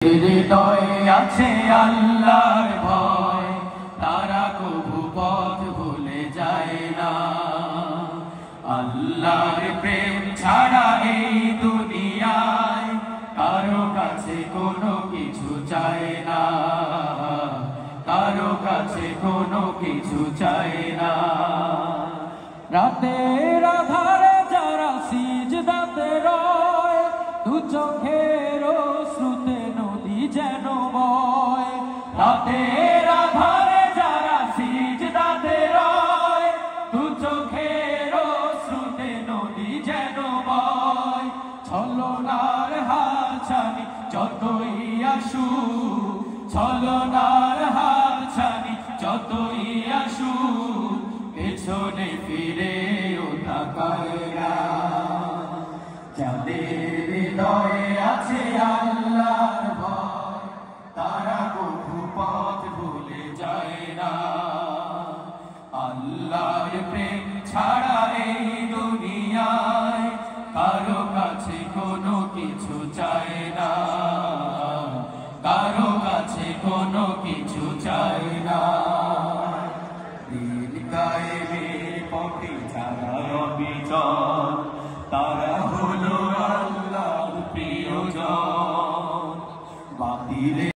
হৃদয়ে আছে আল্লাহর ভয়, তারা কবু পথ ভুলে যায় না। আল্লাহর প্রেম ছাড়া এই দুনিয়ায় কারো কাছে কোনো কিছু চায় না, কারো কাছে কোনো কিছু চায় না। রাতের আধারে যারা সিজদাতে রয়, দু চোখের শ্রুতে নদী যেন বয়। রাতের আধারে যারা সিজদাতে রয়, দু চোখের শ্রুতে নদী যেন বয়। ছলনার হাতছানি যতই আসুক, ছলনার হাতছানি যতই আসুক, পেছনে ফিরেও তাকায় না। যাদের হৃদয়ে আছে আল্লাহর ভয়, তারা কবু পথ ভুলে যায় না। আল্লাহর প্রেম ছাড়া এই দুনিয়ায় কারো কাছে কোনো কিছু চায় না, কারো কাছে কোনো কিছু চায় না। দিন কায়েমের পথে যারা অবিচল, তারা হলো আল্লাহর প্রিয়জন। বাতিলে